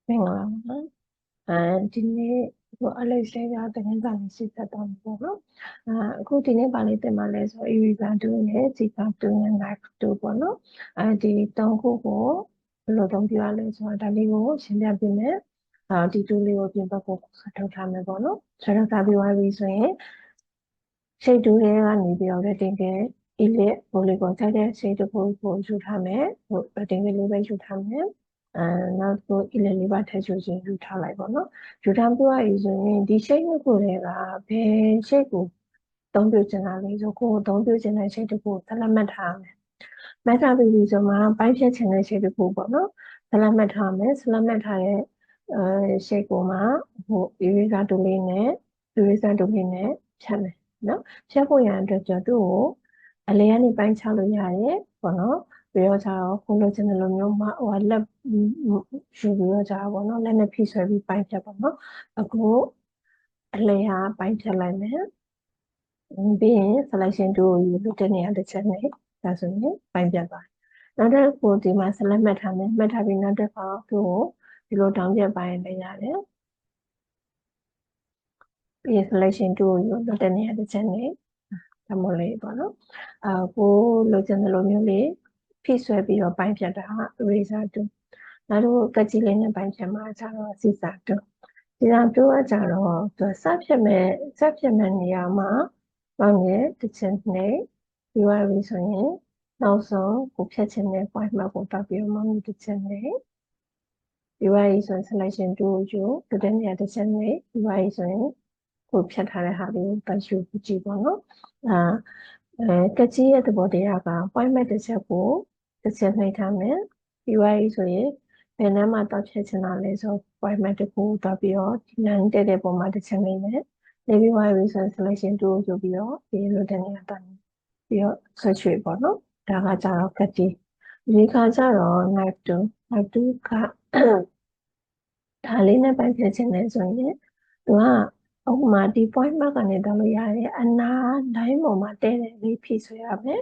မင်္ဂလာပါဒီနေ့ကိုအလေးစိတ်ရတဲ့ငန်းကနေရှင်းသက်တော့ပေါ့နော်အခုဒီနေ့ပါလေးတင်ပါလဲဆို eraser 2နဲ့ Zika 2နဲ့ knife 2ပေါ့နော်ဒီသုံးခုကိုဘယ်လိုသုံးပြရလဲဆိုတော့ဒါလေးကိုရှင်းပြပေးမယ်ဒီ2လေးကိုပြင်ပကိုဆွဲထုတ်ထားမယ်ပေါ့နော်ဆွဲထုတ်ထားပြီးသွားပြီဆိုရင်ရှေ့2လေးကနေပြီးတော့ rating က elite ဘိုလီကိုတိုက်တဲ့ရှေ့တစ်ခုကိုယူထားမယ်ဟို rating လေးပဲယူထားမယ်နောက်ကို elite လေးပါထည့်ယူထားလိုက်ပေါ့နော်ယူထားပြီးသွားပြီဆိုရင်ဒီ shape နှစ်ခုတွေကဘယ် shape ကိုသုံးပြချင်တာလဲဆိုကိုသုံးပြချင်တဲ့ shape တစ်ခုသတ်မှတ်ထားမယ်မှတ်ထားပြီးဆိုမှပိုင်းဖြတ်ချင်တဲ့ shape တစ်ခုပေါ့နော်သတ်မှတ်ထားမယ်သတ်မှတ်ထားတဲ့ shape ကိုမှဟို eraser တူလေးနဲ့ဖြတ်မယ်နော်ဖြတ်ဖို့ရန်အတွက်ကြောင့်သူ့ကိုအလဲကနေပိုင်းချလို့ရတယ်ပေါ့နော်ပြီးတော့ကျတော့ခုလိုချင်တဲ့လိုမျိုးမှလက်ယူပြီးတော့ကျတော့ပေါ့နော်လက်နဲ့ဖိဆွဲပြီးပိုင်းဖြတ်ပေါ့နော်အခုအလဲဟာပိုင်းဖြတ်လိုက်မယ်ပြီးရင် selection 2ကိုယူလို့တဲ့နေရာတစ်ချက်နဲ့ဒါဆိုရင်ပိုင်းဖြတ်သွားနောက်တစ်ခုဒီမှာ select မှတ်ထားမယ်မှတ်ထားပြီးနောက်တစ်ခါသူ့ကိုဒီလိုတောင်းပြပိုင်းလည်းရတယ်ပြီးရင် selection 2ကိုယူလို့တဲ့နေရာတစ်ချက်နဲ့ဒါမို့လေးပေါ့နော်ကိုလိုချင်တဲ့လိုမျိုးလေးဖိဆွဲပြီးတော့ပိုင်းဖြတ်တာ eraser 2နောက်တစ်ခုကတ်ကြီးလေးနဲ့ပိုင်းဖြတ်မှာကျတော့ scissor 2scissor 2ကကျတော့သူစဖြတ်မဲ့နေရာမှာပေါင်းရဲ့တစ်ချက်နဲ့ပြီးသွားပြီဆိုရင်နောက်ဆုံးကိုဖြတ်ချင်တဲ့ point မှာကိုတောက်ပြီးတော့မှတစ်ချက်နဲ့ပြီးသွားပြီဆိုရင် selection 2ကိုယူလိုတဲ့နေရာတစ်ချက်နဲ့ပြီးသွားပြီဆိုရင်ကိုဖြတ်ထားတဲ့ဟာလေးကိုပတ်ယူကြည့်ပေါ့နော်ကတ်ကြီးရဲ့သဘောတရားက point မဲ့တစ်ချက်ကိုတစ်ချက်နှိပ်ထားမယ်ပြီးသွားပြီဆိုရင်ဘယ်နှမ်းမှာတောက်ဖြတ်ချင်တာလဲဆို point မဲ့တစ်ခုတောက်ပြီးတော့ဒီ line တက်တဲ့ပုံမှာတစ်ချက်နှိပ်မယ်နေပြီးသွားပြီဆိုရင် selection 2ကိုယူပြီးတော့ဒီလိုတဲ့နေရာတောက်ပြီးတော့ဆွဲချွေပေါ့နော်ဒါကကြတော့ကတ်ကြီးဒီခါကျတော့ knife 2ကဒါလေးနဲ့ပိုင်းဖြတ်ချင်တယ်ဆိုရင်သူကဥပမာဒီ point mark ကနေတောက်လို့ရတယ်အနာ line ပေါ်မှာတဲတဲ့လေးဖိဆွဲရမယ်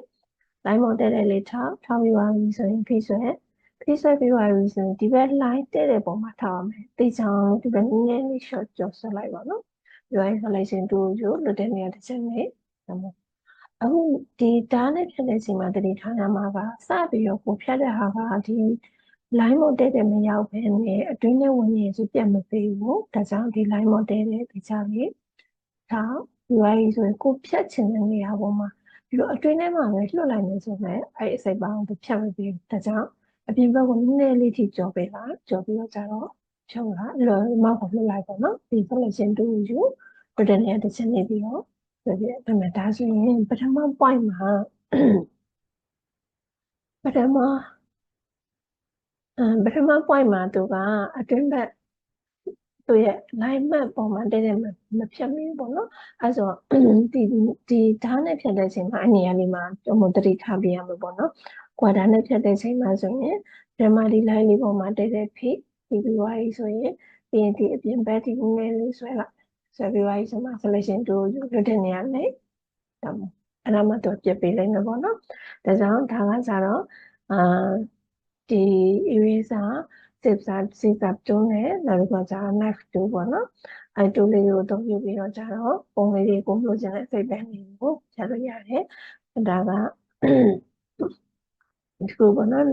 line ပေါ်တဲတဲ့လေးထောက်ပြီးသွားပြီဆိုရင်ဖိဆွဲပြီးသွားပြီဆိုရင်ဒီဘက် line တဲတဲ့ပုံမှာထောက်ရမယ်တေချောင်းဒီဘက်နည်းနည်းလေး short ကျော်ဆွဲလိုက်ပါနော်ပြီးရင် selection 2ကိုယူလွတ်တဲ့နေရာတစ်ချက်နဲ့အခုဒီဓာတ်နဲ့ဖြတ်တဲ့အချိန်မှာတတိထားရမှာကစပြီးတော့ကိုဖြတ်တဲ့ဟာကဒီ line ပေါ်တဲတဲ့မရောက်ဘဲနဲ့အတွင်းထဲဝင်နေဆိုပြတ်မပေးဘူးဒါကြောင့်ဒီ line ပေါ်တဲတဲ့ဒီချာလေးဒါပြီးသွားပြီဆိုရင်ကိုဖြတ်ချင်တဲ့နေရာပေါ်မှာပြီးတော့အတွင်းထဲမှာပဲလွတ်လိုက်နေဆိုရင်အဲ့အစိပ်ပေါင်းကိုဖြတ်မပေးဘူးဒါကြောင့်အပြင်ဘက်ကိုနည်းနည်းလေးထိကြော်ပေးပါကြော်ပြီးတော့ကျတော့ဖြုတ်လာလွယ်မောက်ကိုလွတ်လိုက်ပေါ့နော်ဒီ selection 2ကိုယူလွတ်တဲ့နေရာတစ်ချက်နေပြီးတော့ဆိုပြီးအဲ့မှာဒါဆိုရင်ပထမ point မှာပထမ point မှာသူကအတွင်းဘက်သူရဲ့ line map ပေါ်မှာတဲတဲ့မဖြတ်မင်းပေါ့နော်အဲဆိုဒီဓာတ်နဲ့ဖြတ်တဲ့အချိန်မှာအနေအလေးမှာတတိထားပြရမှာပေါ့နော်ကွာဓာတ်နဲ့ဖြတ်တဲ့အချိန်မှာဆိုရင်ဒီမှာဒီ line လေးပေါ်မှာတဲတဲ့ဖိပြီးသွားပြီဆိုရင်ပြီးရင်ဒီအပြင်ဘက်ဒီငယ်လေးဆွဲလိုက်ဆွဲပြီးသွားပြီဆိုမှ selection 2ကိုယူလွတ်တဲ့နေရာနဲ့အဲ့ဒါမှတော့ပြတ်ပေးလိုက်မှာပေါ့နော်ဒါကြောင့်ဒါကကြတော့ဒီ eraser scissor 2နဲ့နောက်တစ်ခါကျတော့ knife 2ပေါ့နော်အဲ့2လေးကိုသုံးယူပြီးတော့ကျတော့ပုံလေးတွေကိုလိုချင်တဲ့စိတ်ပန်းလေးကိုဖြတ်လို့ရတယ်ဒါကဒီလိုပေါ့နော်